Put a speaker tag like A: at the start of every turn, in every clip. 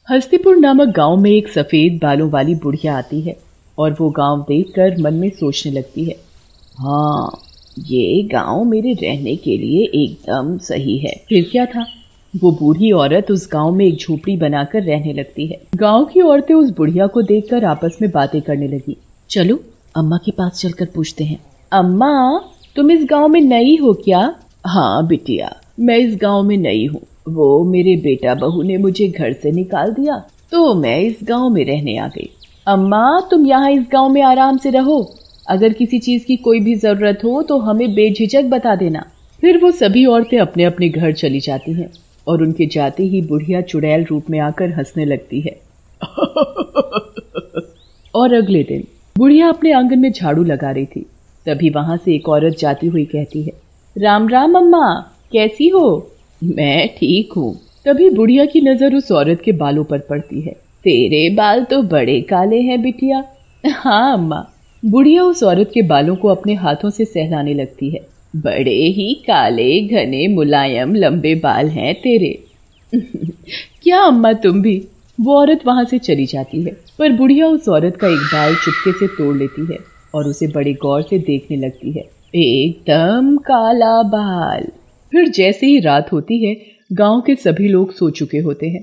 A: हस्तिपुर नामक गांव में एक सफेद बालों वाली बुढ़िया आती है और वो गांव देखकर मन में सोचने लगती है, हाँ, ये गांव मेरे रहने के लिए एकदम सही है। फिर क्या था, वो बूढ़ी औरत उस गांव में एक झोपड़ी बनाकर रहने लगती है। गांव की औरतें उस बुढ़िया को देखकर आपस में बातें करने लगी। चलो अम्मा के पास चलकर पूछते हैं। अम्मा, तुम इस गांव में नई हो क्या? हाँ बिटिया, मैं इस गांव में नई हूँ। वो मेरे बेटा बहू ने मुझे घर से निकाल दिया तो मैं इस गांव में रहने आ गई। अम्मा, तुम यहाँ इस गांव में आराम से रहो। अगर किसी चीज की कोई भी जरूरत हो तो हमें बेझिझक बता देना। फिर वो सभी औरतें अपने अपने घर चली जाती हैं और उनके जाते ही बुढ़िया चुड़ैल रूप में आकर हंसने लगती है। और अगले दिन बुढ़िया अपने आंगन में झाड़ू लगा रही थी, तभी वहां से एक औरत जाती हुई कहती है, राम राम अम्मा, कैसी हो? मैं ठीक हूँ। तभी बुढ़िया की नजर उस औरत के बालों पर पड़ती है। तेरे बाल तो बड़े काले हैं बिटिया। हाँ अम्मा। बुढ़िया उस औरत के बालों को अपने हाथों से सहलाने लगती है। बड़े ही काले, घने, मुलायम, लंबे बाल हैं तेरे। क्या अम्मा तुम भी? वो औरत वहां से चली जाती है, पर बुढ़िया उस औरत का एक बाल चुपके से तोड़ लेती है और उसे बड़े गौर से देखने लगती है। एकदम काला बाल। फिर जैसे ही रात होती है, गांव के सभी लोग सो चुके होते हैं।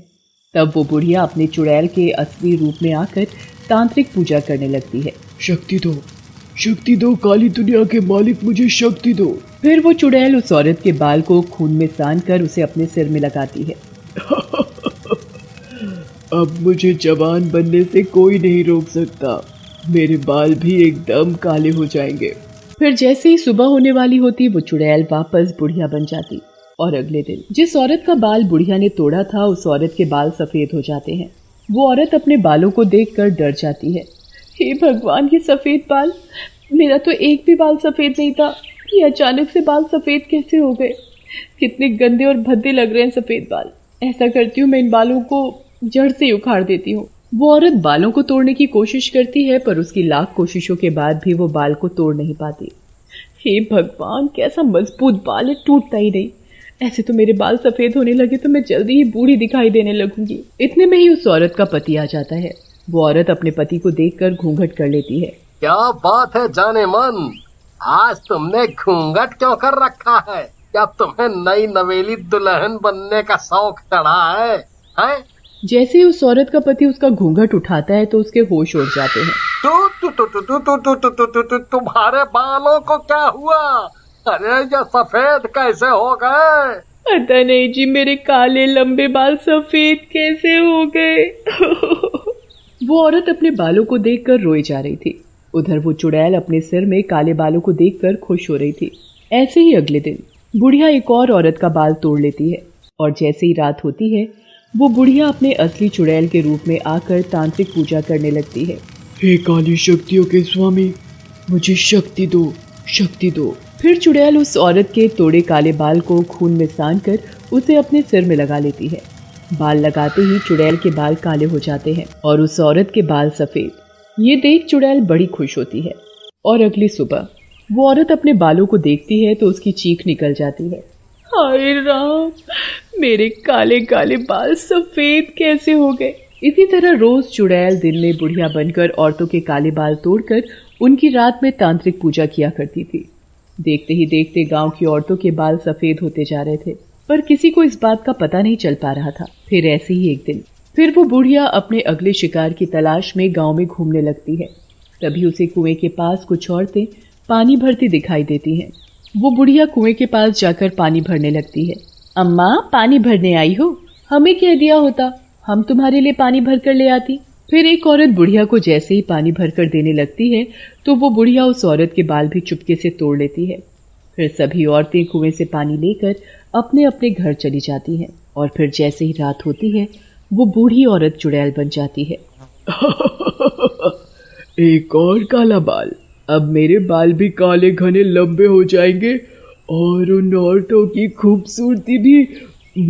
A: तब वो बुढ़िया अपने चुड़ैल के असली रूप में आकर तांत्रिक पूजा करने लगती है।
B: शक्ति दो काली दुनिया के मालिक, मुझे शक्ति दो।
A: फिर वो चुड़ैल उस औरत के बाल को खून में सान कर उसे अपने सिर में लगाती है।
B: अब मुझे जवान बनने से कोई नहीं रोक सकता। मेरे बाल भी एकदम काले हो जाएंगे।
A: फिर जैसे ही सुबह होने वाली होती, वो चुड़ैल वापस बुढ़िया बन जाती और अगले दिन जिस औरत का बाल बुढ़िया ने तोड़ा था, उस औरत के बाल सफेद हो जाते हैं। वो औरत अपने बालों को देखकर डर जाती है। हे भगवान, ये सफेद बाल! मेरा तो एक भी बाल सफेद नहीं था, ये अचानक से बाल सफेद कैसे हो गए? कितने गंदे और भद्दे लग रहे हैं सफेद बाल। ऐसा करती हूँ, मैं इन बालों को जड़ से उखाड़ देती हूँ। वो औरत बालों को तोड़ने की कोशिश करती है, पर उसकी लाख कोशिशों के बाद भी वो बाल को तोड़ नहीं पाती। हे भगवान, कैसा मजबूत बाल है, टूटता ही नहीं। ऐसे तो मेरे बाल सफेद होने लगे तो मैं जल्दी ही बूढ़ी दिखाई देने लगूंगी। इतने में ही उस औरत का पति आ जाता है। वो औरत अपने पति को देखकर घूंघट कर लेती है।
C: क्या बात है जाने मन, आज तुमने घूंघट क्यों कर रखा है? क्या तुम्हें नई नवेली दुल्हन बनने का शौक चढ़ा है? हैं?
A: जैसे ही उस औरत का पति उसका घूंघट उठाता है तो उसके होश उड़ जाते हैं।
C: तुम्हारे बालों को क्या हुआ? अरे ये सफेद कैसे हो गए?
A: पता नहीं जी, मेरे काले लंबे बाल सफेद कैसे हो गए। वो औरत अपने बालों को देखकर रोई जा रही थी। उधर वो चुड़ैल अपने सिर में काले बालों को देखकर खुश हो रही थी। ऐसे ही अगले दिन बुढ़िया एक और औरत का बाल तोड़ लेती है और जैसे ही रात होती है, वो बुढ़िया अपने असली चुड़ैल के रूप में आकर तांत्रिक पूजा करने लगती है।
B: हे काली शक्तियों के स्वामी, मुझे शक्ति दो, शक्ति दो।
A: फिर चुड़ैल उस औरत के तोड़े काले बाल को खून में सान कर उसे अपने सिर में लगा लेती है। बाल लगाते ही चुड़ैल के बाल काले हो जाते हैं और उस औरत के बाल सफेद। ये देख चुड़ैल बड़ी खुश होती है और अगली सुबह वो औरत अपने बालों को देखती है तो उसकी चीख निकल जाती है। हाय राम, मेरे काले काले बाल सफेद कैसे हो गए? इसी तरह रोज चुड़ैल दिन में बुढ़िया बनकर औरतों के काले बाल तोड़कर उनकी रात में तांत्रिक पूजा किया करती थी। देखते ही देखते गांव की औरतों के बाल सफेद होते जा रहे थे, पर किसी को इस बात का पता नहीं चल पा रहा था। फिर ऐसे ही एक दिन फिर वो बुढ़िया अपने अगले शिकार की तलाश में गांव में घूमने लगती है। तभी उसे कुएं के पास कुछ औरतें पानी भरती दिखाई देती हैं। वो बुढ़िया कुएं के पास जाकर पानी भरने लगती है। अम्मा, पानी भरने आई हो? हमें कह दिया होता, हम तुम्हारे लिए पानी भर कर ले आती। फिर एक औरत बुढ़िया को जैसे ही पानी भरकर देने लगती है तो वो बुढ़िया उस औरत के बाल भी चुपके से तोड़ लेती है। फिर सभी औरतें कुएं से पानी लेकर अपने अपने घर चली जाती हैं और फिर जैसे ही रात होती है, वो बूढ़ी औरत चुड़ैल बन जाती है।
B: एक और काला बाल। अब मेरे बाल भी काले घने लंबे हो जाएंगे और उन औरतों की खूबसूरती भी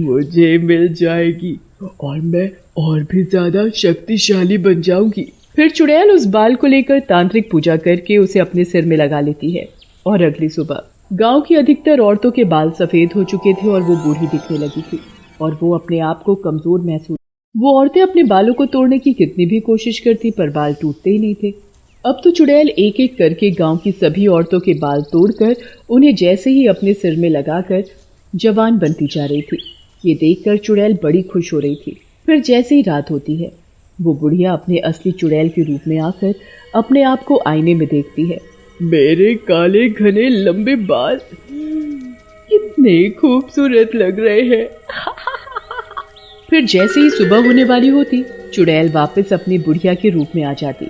B: मुझे मिल जाएगी और मैं और भी ज्यादा शक्तिशाली बन जाऊंगी।
A: फिर चुड़ैल उस बाल को लेकर तांत्रिक पूजा करके उसे अपने सिर में लगा लेती है और अगली सुबह गांव की अधिकतर औरतों के बाल सफेद हो चुके थे और वो बूढ़ी दिखने लगी थी और वो अपने आप को कमजोर महसूस वो औरतें अपने बालों को तोड़ने की कितनी भी कोशिश करती पर बाल टूटते ही नहीं थे। अब तो चुड़ैल एक एक करके गांव की सभी औरतों के बाल तोड़कर उन्हें जैसे ही अपने सिर में लगाकर जवान बनती जा रही थी। ये देखकर चुड़ैल बड़ी खुश हो रही थी। फिर जैसे ही रात होती है, वो बुढ़िया अपने असली चुड़ैल के रूप में आकर अपने आप को आईने में देखती है।
B: मेरे काले घने लंबे बाल कितने खूबसूरत लग रहे हैं।
A: फिर जैसे ही सुबह होने वाली होती, चुड़ैल वापस अपनी बुढ़िया के रूप में आ जाती।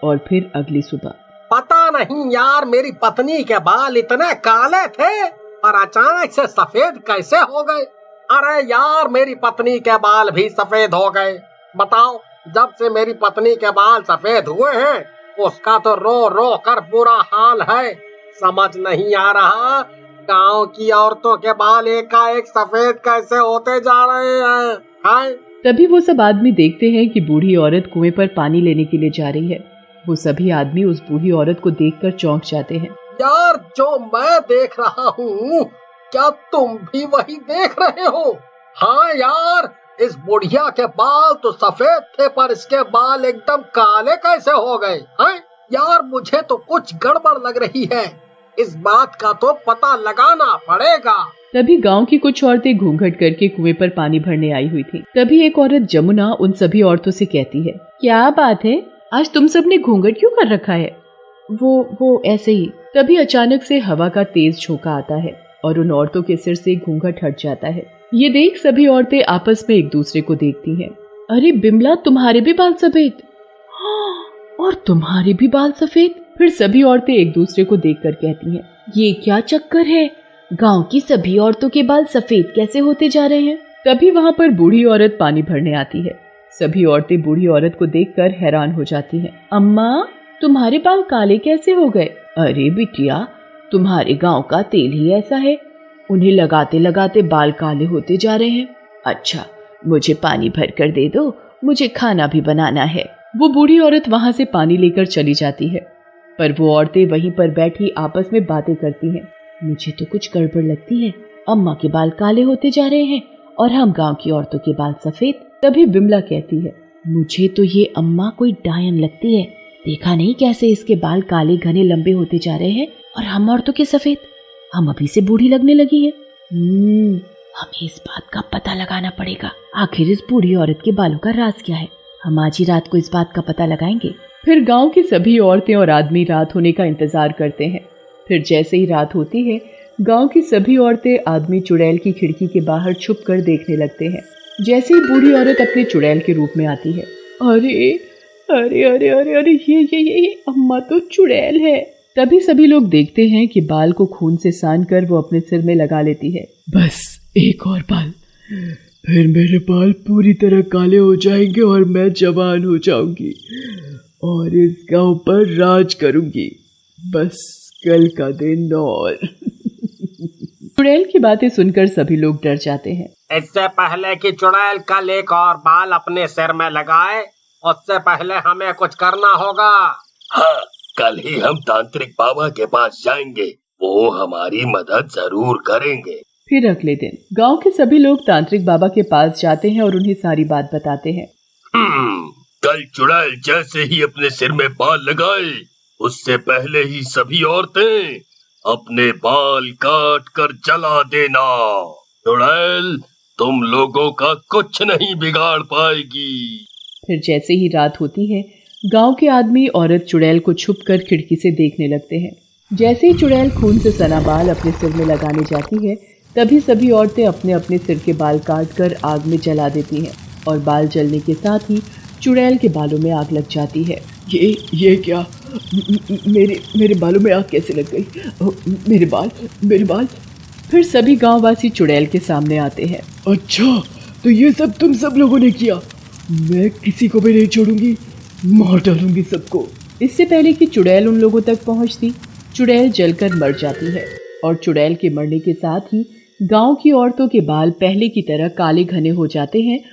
A: और फिर अगली सुबह,
C: पता नहीं यार, मेरी पत्नी के बाल इतने काले थे और अचानक से सफेद कैसे हो गए। अरे यार, मेरी पत्नी के बाल भी सफेद हो गए। बताओ, जब से मेरी पत्नी के बाल सफेद हुए हैं उसका तो रो रो कर बुरा हाल है। समझ नहीं आ रहा गांव की औरतों के बाल एकाएक सफेद कैसे होते जा रहे हैं।
A: तभी वो सब आदमी देखते हैं कि बूढ़ी औरत कुएं पर पानी लेने के लिए जा रही है। वो सभी आदमी उस बूढ़ी औरत को देखकर चौंक जाते हैं।
C: यार, जो मैं देख रहा हूँ क्या तुम भी वही देख रहे हो? हाँ यार, इस बुढ़िया के बाल तो सफेद थे पर इसके बाल एकदम काले कैसे हो गए हैं? यार, मुझे तो कुछ गड़बड़ लग रही है। इस बात का तो पता लगाना पड़ेगा।
A: तभी गांव की कुछ औरतें घूंघट करके कुएं पर पानी भरने आई हुई थी। तभी एक औरत जमुना उन सभी औरतों से कहती है, क्या बात है, आज तुम सब ने घूंघट क्यों कर रखा है? वो ऐसे ही। तभी अचानक से हवा का तेज झोंका आता है और उन औरतों के सिर से घूंघट हट जाता है। ये देख सभी औरतें आपस में एक दूसरे को देखती हैं। अरे बिमला, तुम्हारे भी बाल सफेद? हाँ, और तुम्हारे भी बाल सफेद? फिर सभी औरतें एक दूसरे को देखकर कहती हैं, ये क्या चक्कर है, गांव की सभी औरतों के बाल सफेद कैसे होते जा रहे हैं? तभी वहाँ पर बूढ़ी औरत पानी भरने आती है। सभी औरतें बूढ़ी औरत को देखकर हैरान हो जाती हैं। अम्मा, तुम्हारे बाल काले कैसे हो गए? अरे बिटिया, तुम्हारे गांव का तेल ही ऐसा है, उन्हें लगाते लगाते बाल काले होते जा रहे हैं। अच्छा, मुझे पानी भर कर दे दो, मुझे खाना भी बनाना है। वो बूढ़ी औरत वहाँ से पानी लेकर चली जाती है, पर वो औरतें वहीं पर बैठी आपस में बातें करती हैं। मुझे तो कुछ गड़बड़ लगती है, अम्मा के बाल काले होते जा रहे हैं और हम गांव की औरतों के बाल सफेद। तभी बिमला कहती है, मुझे तो ये अम्मा कोई डायन लगती है। देखा नहीं कैसे इसके बाल काले घने लंबे होते जा रहे हैं और हम औरतों के सफेद। हम अभी से बूढ़ी लगने लगी है। हमें इस बात का पता लगाना पड़ेगा, आखिर इस बूढ़ी औरत के बालों का राज क्या है। हम आज ही रात को इस बात का पता लगाएंगे। फिर गांव की सभी औरतें और आदमी रात होने का इंतजार करते हैं। फिर जैसे ही रात होती है, गांव की सभी औरतें आदमी चुड़ैल की खिड़की के बाहर छुप कर देखने लगते हैं। जैसे ही बूढ़ी औरत अपने चुड़ैल के रूप में आती है, अरे अरे अरे अरे अरे ये अम्मा तो चुड़ैल है। तभी सभी लोग देखते हैं कि बाल को खून से सान कर वो अपने सिर में लगा लेती है।
B: बस एक और बाल, फिर मेरे बाल पूरी तरह काले हो जाएंगे और मैं जवान हो जाऊंगी और इस गांव पर राज करूंगी। बस कल का दिन और।
A: चुड़ैल की बातें सुनकर सभी लोग डर जाते हैं।
C: इससे पहले कि चुड़ैल कल एक और बाल अपने सिर में लगाए, उससे पहले हमें कुछ करना होगा।
D: हाँ, कल ही हम तांत्रिक बाबा के पास जाएंगे, वो हमारी मदद जरूर करेंगे।
A: फिर अगले दिन गांव के सभी लोग तांत्रिक बाबा के पास जाते हैं और उन्हें सारी बात बताते हैं।
D: कल चुड़ैल जैसे ही अपने सिर में बाल लगाए, उससे पहले ही सभी औरतें अपने बाल काट कर जला देना। चुड़ैल तुम लोगों का कुछ नहीं बिगाड़ पाएगी।
A: फिर जैसे ही रात होती है, गांव के आदमी औरत चुड़ैल को छुपकर खिड़की से देखने लगते हैं। जैसे ही चुड़ैल खून से सना बाल अपने सिर में लगाने जाती है, तभी सभी औरतें अपने अपने सिर के बाल काट कर आग में जला देती हैं और बाल जलने के साथ ही चुड़ैल के बालों में आग लग जाती है।
B: ये क्या, मेरे बालों में आग कैसे लग गई? मेरे बाल।
A: फिर सभी गांववासी चुड़ैल के सामने आते हैं।
B: अच्छा, तो ये सब तुम सब लोगों ने किया? मैं किसी को भी नहीं छोड़ूंगी, मार डालूंगी सबको।
A: इससे पहले कि चुड़ैल उन लोगों तक पहुंचती, चुड़ैल जलकर मर जाती है और चुड़ैल के मरने के साथ ही गांव की औरतों के बाल पहले की तरह काले घने हो जाते हैं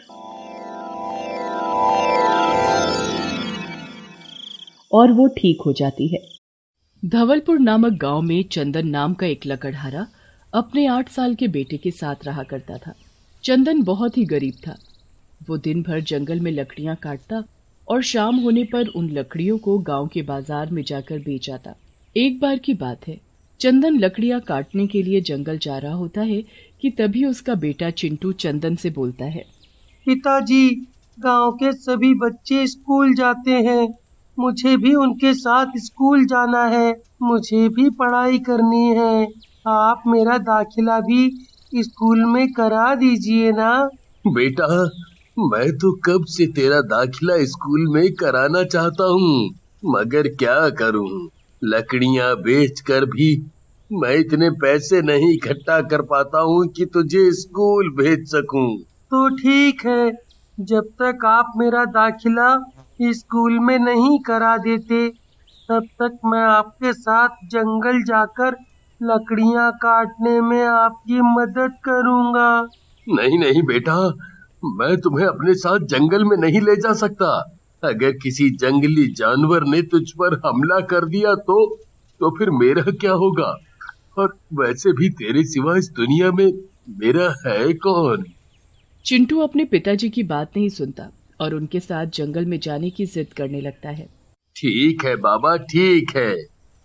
A: और वो ठीक हो जाती है। धवलपुर नामक गांव में चंदन नाम का एक लकड़हारा अपने 8 साल के बेटे के साथ रहा करता था। चंदन बहुत ही गरीब था। वो दिन भर जंगल में लकड़ियां काटता और शाम होने पर उन लकड़ियों को गांव के बाजार में जाकर बेच आता। एक बार की बात है, चंदन लकड़ियां काटने के लिए जंगल जा रहा होता है कि तभी उसका बेटा चिंटू चंदन से बोलता है,
E: पिताजी, गांव के सभी बच्चे स्कूल जाते हैं, मुझे भी उनके साथ स्कूल जाना है, मुझे भी पढ़ाई करनी है, आप मेरा दाखिला भी स्कूल में करा दीजिए ना।
D: बेटा, मैं तो कब से तेरा दाखिला स्कूल में कराना चाहता हूँ, मगर क्या करूँ, लकड़ियाँ बेचकर भी मैं इतने पैसे नहीं इकट्ठा कर पाता हूँ कि तुझे स्कूल भेज सकूँ।
E: तो ठीक है, जब तक आप मेरा दाखिला स्कूल में नहीं करा देते, तब तक मैं आपके साथ जंगल जाकर लकड़ियाँ काटने में आपकी मदद करूँगा।
D: नहीं नहीं बेटा, मैं तुम्हें अपने साथ जंगल में नहीं ले जा सकता। अगर किसी जंगली जानवर ने तुझ पर हमला कर दिया तो फिर मेरा क्या होगा? और वैसे भी तेरे सिवा इस दुनिया में मेरा है कौन?
A: चिंटू अपने पिताजी की बात नहीं सुनता और उनके साथ जंगल में जाने की जिद करने लगता है।
D: ठीक है बाबा, ठीक है,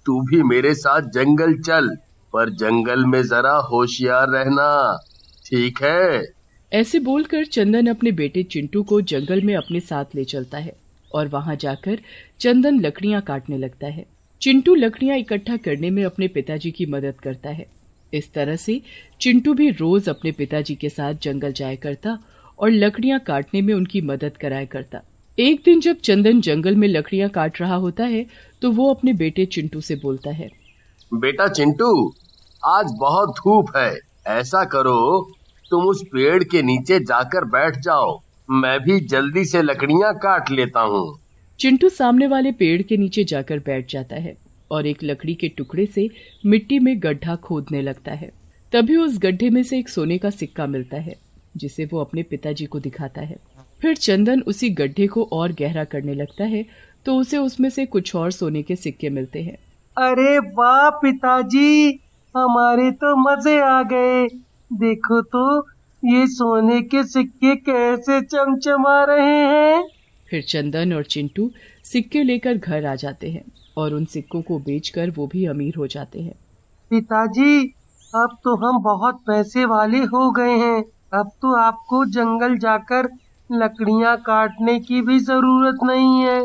D: तू भी मेरे साथ जंगल चल, पर जंगल में जरा होशियार रहना, ठीक है?
A: ऐसे बोलकर चंदन अपने बेटे चिंटू को जंगल में अपने साथ ले चलता है और वहां जाकर चंदन लकड़ियां काटने लगता है। चिंटू लकड़ियां इकट्ठा करने में अपने पिताजी की मदद करता है। इस तरह से चिंटू भी रोज अपने पिताजी के साथ जंगल जाया करता और लकड़ियां काटने में उनकी मदद कराया करता। एक दिन जब चंदन जंगल में लकड़ियां काट रहा होता है तो वो अपने बेटे चिंटू से बोलता है,
D: बेटा चिंटू, आज बहुत धूप है, ऐसा करो तुम उस पेड़ के नीचे जाकर बैठ जाओ, मैं भी जल्दी से लकड़ियां काट लेता हूँ।
A: चिंटू सामने वाले पेड़ के नीचे जाकर बैठ जाता है और एक लकड़ी के टुकड़े से मिट्टी में गड्ढा खोदने लगता है। तभी उस गड्ढे में से एक सोने का सिक्का मिलता है, जिसे वो अपने पिताजी को दिखाता है। फिर चंदन उसी गड्ढे को और गहरा करने लगता है तो उसे उसमें से कुछ और सोने के सिक्के मिलते हैं।
E: अरे वाह पिताजी, हमारे तो मजे आ गए, देखो तो ये सोने के सिक्के कैसे चमचमा रहे हैं।
A: फिर चंदन और चिंटू सिक्के लेकर घर आ जाते हैं और उन सिक्कों को बेचकर वो भी अमीर हो जाते हैं।
E: पिताजी, अब तो हम बहुत पैसे वाले हो गए हैं, अब तो आपको जंगल जाकर लकड़ियाँ काटने की भी जरूरत नहीं है।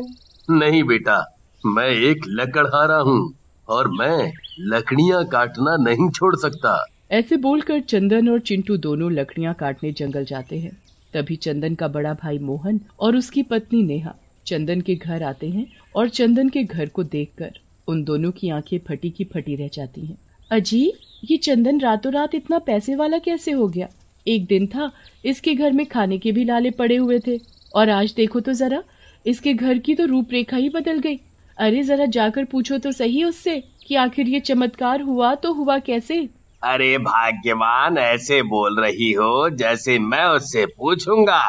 D: नहीं बेटा, मैं एक लकड़हारा हूँ और मैं लकड़ियाँ काटना नहीं छोड़ सकता।
A: ऐसे बोलकर चंदन और चिंटू दोनों लकड़ियां काटने जंगल जाते हैं। तभी चंदन का बड़ा भाई मोहन और उसकी पत्नी नेहा चंदन के घर आते हैं और चंदन के घर को देखकर उन दोनों की आंखें फटी की फटी रह जाती हैं। अजी, ये चंदन रातों रात इतना पैसे वाला कैसे हो गया? एक दिन था इसके घर में खाने के भी लाले पड़े हुए थे और आज देखो तो जरा, इसके घर की तो रूपरेखा ही बदल गई। अरे जरा जाकर पूछो तो सही उससे कि आखिर ये चमत्कार हुआ तो हुआ कैसे?
D: अरे भाग्यवान, ऐसे बोल रही हो जैसे मैं उससे पूछूंगा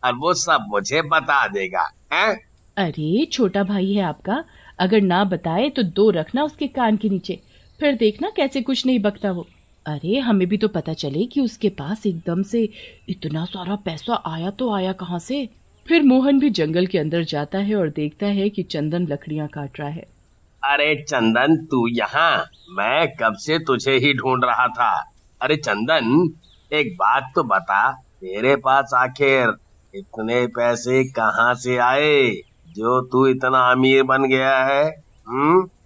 D: और वो सब मुझे बता देगा, हैं?
A: अरे छोटा भाई है आपका, अगर ना बताए तो दो रखना उसके कान के नीचे, फिर देखना कैसे कुछ नहीं बकता वो। अरे हमें भी तो पता चले कि उसके पास एकदम से इतना सारा पैसा आया तो आया कहाँ से। फिर मोहन भी जंगल के अंदर जाता है और देखता है कि चंदन लकड़ियां काट रहा है।
D: अरे चंदन, तू यहाँ? मैं कब से तुझे ही ढूंढ रहा था। अरे चंदन, एक बात तो बता, तेरे पास आखिर इतने पैसे कहाँ से आए जो तू इतना अमीर बन गया है?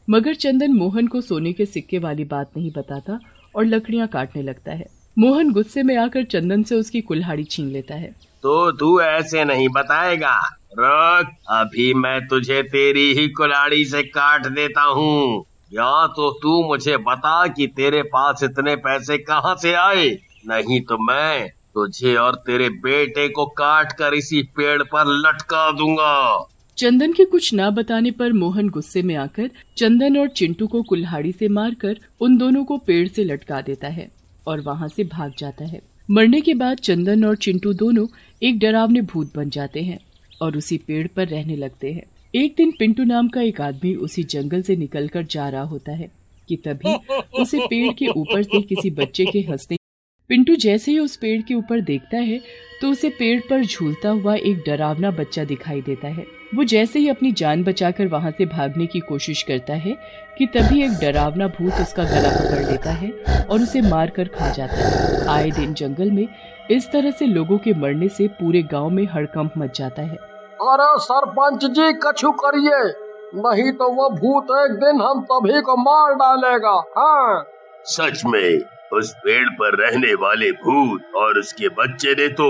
A: मगर चंदन मोहन को सोने के सिक्के वाली बात नहीं बताता और लकड़ियां काटने लगता है। मोहन गुस्से में आकर चंदन से उसकी कुल्हाड़ी छीन लेता है।
D: तो तू ऐसे नहीं बताएगा, रुक, अभी मैं तुझे तेरी ही कुल्हाड़ी से काट देता हूँ। या तो तू मुझे बता कि तेरे पास इतने पैसे कहाँ से आए, नहीं तो मैं तुझे और तेरे बेटे को काट कर इसी पेड़ पर लटका दूंगा।
A: चंदन के कुछ ना बताने पर मोहन गुस्से में आकर चंदन और चिंटू को कुल्हाड़ी से मारकर उन दोनों को पेड़ से लटका देता है और वहाँ से भाग जाता है। मरने के बाद चंदन और चिंटू दोनों एक डरावने भूत बन जाते हैं और उसी पेड़ पर रहने लगते हैं। एक दिन पिंटू नाम का एक आदमी उसी जंगल से निकलकर जा रहा होता है कि तभी उसे पेड़ के ऊपर से किसी बच्चे के हंसने पिंटू जैसे ही उस पेड़ के ऊपर देखता है तो उसे पेड़ पर झूलता हुआ एक डरावना बच्चा दिखाई देता है। वो जैसे ही अपनी जान बचाकर वहां से भागने की कोशिश करता है कि तभी एक डरावना भूत उसका गला पकड़ लेता है और उसे मार कर खा जाता है। आए दिन जंगल में इस तरह से लोगों के मरने से पूरे गांव में हड़कंप मच जाता है।
C: अरे सरपंच जी कछु करिए, नहीं तो वो भूत एक दिन हम सभी को मार डालेगा। हाँ
D: सच में उस पेड़ पर रहने वाले भूत और उसके बच्चे ने तो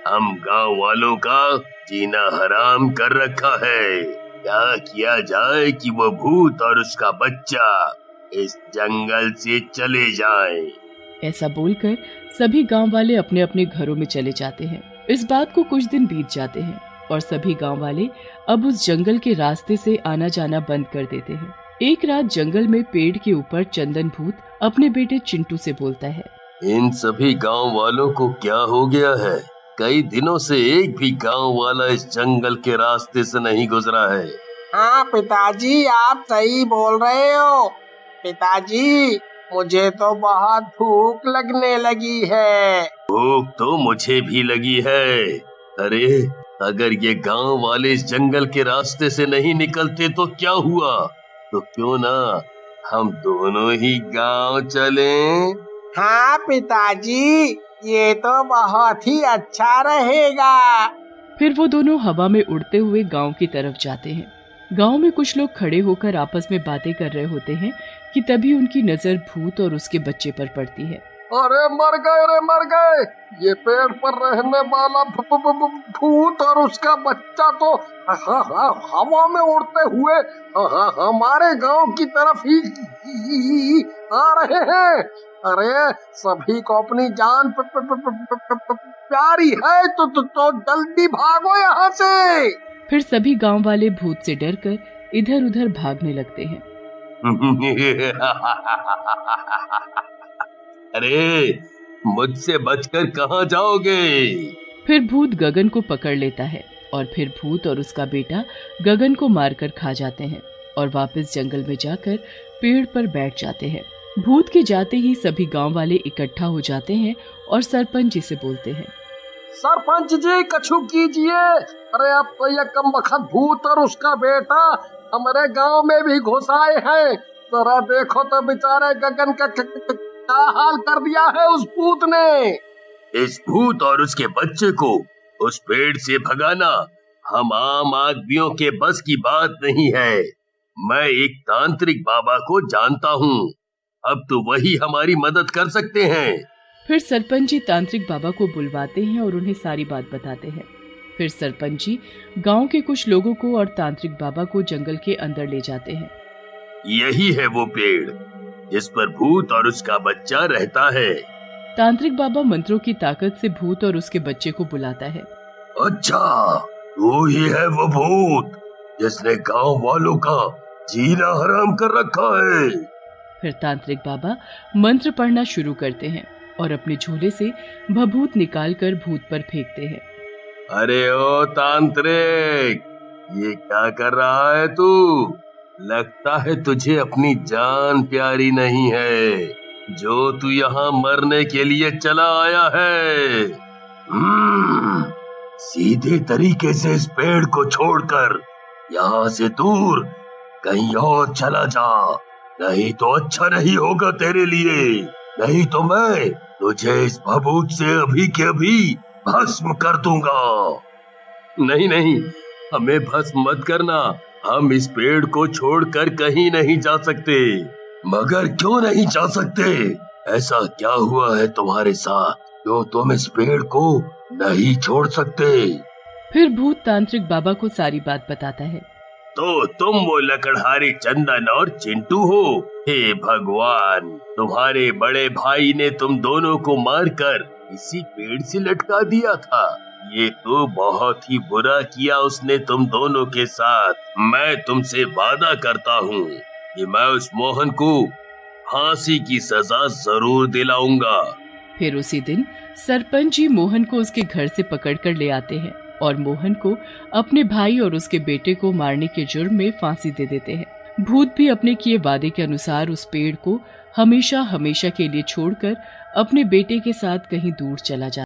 D: हम गांव वालों का जीना हराम कर रखा है। क्या किया जाए कि वो भूत और उसका बच्चा इस जंगल से चले जाएं।
A: ऐसा बोलकर सभी गांव वाले अपने अपने घरों में चले जाते हैं। इस बात को कुछ दिन बीत जाते हैं और सभी गांव वाले अब उस जंगल के रास्ते से आना जाना बंद कर देते हैं। एक रात जंगल में पेड़ के ऊपर चंदन भूत अपने बेटे चिंटू से बोलता है,
D: इन सभी गांव वालों को क्या हो गया है? कई दिनों से एक भी गांव वाला इस जंगल के रास्ते से नहीं गुजरा है।
C: हाँ पिताजी, आप सही बोल रहे हो। पिताजी, मुझे तो बहुत भूख लगने लगी है।
D: भूख तो मुझे भी लगी है। अरे अगर ये गांव वाले इस जंगल के रास्ते से नहीं निकलते तो क्या हुआ? तो क्यों ना हम दोनों ही गांव चलें?
C: हाँ पिताजी, ये तो बहुत ही अच्छा रहेगा।
A: फिर वो दोनों हवा में उड़ते हुए गांव की तरफ जाते हैं। गांव में कुछ लोग खड़े होकर आपस में बातें कर रहे होते हैं कि तभी उनकी नजर भूत और उसके बच्चे पर पड़ती है।
C: अरे मर गए रे मर गए, ये पेड़ पर रहने वाला भूत और उसका बच्चा तो हवा में उड़ते हुए हमारे गांव की तरफ ही आ रहे हैं। अरे सभी को अपनी जान प्यारी है तो जल्दी भागो यहाँ से।
A: फिर सभी गांव वाले भूत से डरकर इधर उधर भागने लगते हैं।
D: अरे मुझसे बचकर कहाँ जाओगे?
A: फिर भूत गगन को पकड़ लेता है और फिर भूत और उसका बेटा गगन को मारकर खा जाते हैं और वापस जंगल में जाकर पेड़ पर बैठ जाते हैं। भूत के जाते ही सभी गांव वाले इकट्ठा हो जाते हैं और सरपंच जी से बोलते हैं,
C: सरपंच जी कछु कीजिए। अरे अब तो ये कमबख्त भूत और उसका बेटा हमारे गांव में भी घुस आए हैं। जरा देखो तो बेचारे गगन का क्या हाल कर दिया है उस भूत ने।
D: इस भूत और उसके बच्चे को उस पेड़ से भगाना हम आम आदमियों के बस की बात नहीं है। मैं एक तांत्रिक बाबा को जानता हूँ, अब तो वही हमारी मदद कर सकते हैं।
A: फिर सरपंच जी तांत्रिक बाबा को बुलवाते हैं और उन्हें सारी बात बताते हैं। फिर सरपंच जी गांव के कुछ लोगों को और तांत्रिक बाबा को जंगल के अंदर ले जाते हैं।
D: यही है वो पेड़ जिस पर भूत और उसका बच्चा रहता है।
A: तांत्रिक बाबा मंत्रों की ताकत से भूत और उसके बच्चे को बुलाता है।
D: अच्छा, वो ही है वो भूत जिसने गांव वालों का जीना हराम कर रखा है।
A: फिर तांत्रिक बाबा मंत्र पढ़ना शुरू करते हैं और अपने झोले से भभूत निकालकर भूत पर फेंकते हैं।
D: अरे ओ तांत्रिक, ये क्या कर रहा है तू? लगता है तुझे अपनी जान प्यारी नहीं है, जो तू यहाँ मरने के लिए चला आया है। सीधे तरीके से इस पेड़ को छोड़कर यहाँ से दूर कहीं और चला जा, नहीं तो अच्छा नहीं होगा तेरे लिए। नहीं तो मैं तुझे इस भभूत से अभी के अभी भस्म कर दूंगा। नहीं नहीं, हमें भस्म मत करना, हम इस पेड़ को छोड़कर कहीं नहीं जा सकते। मगर क्यों नहीं जा सकते? ऐसा क्या हुआ है तुम्हारे साथ जो तुम इस पेड़ को नहीं छोड़ सकते?
A: फिर भूत तांत्रिक बाबा को सारी बात बताता है।
D: तो तुम वो लकड़हारे चंदन और चिंटू हो? हे भगवान, तुम्हारे बड़े भाई ने तुम दोनों को मारकर इसी पेड़ से लटका दिया था। ये तो बहुत ही बुरा किया उसने तुम दोनों के साथ। मैं तुमसे वादा करता हूँ कि मैं उस मोहन को फांसी की सजा जरूर दिलाऊंगा।
A: फिर उसी दिन सरपंच जी मोहन को उसके घर से पकड़कर ले आते हैं और मोहन को अपने भाई और उसके बेटे को मारने के जुर्म में फांसी दे देते हैं। भूत भी अपने किए वादे के अनुसार उस पेड़ को हमेशा हमेशा के लिए छोड़कर अपने बेटे के साथ कहीं दूर चला जाता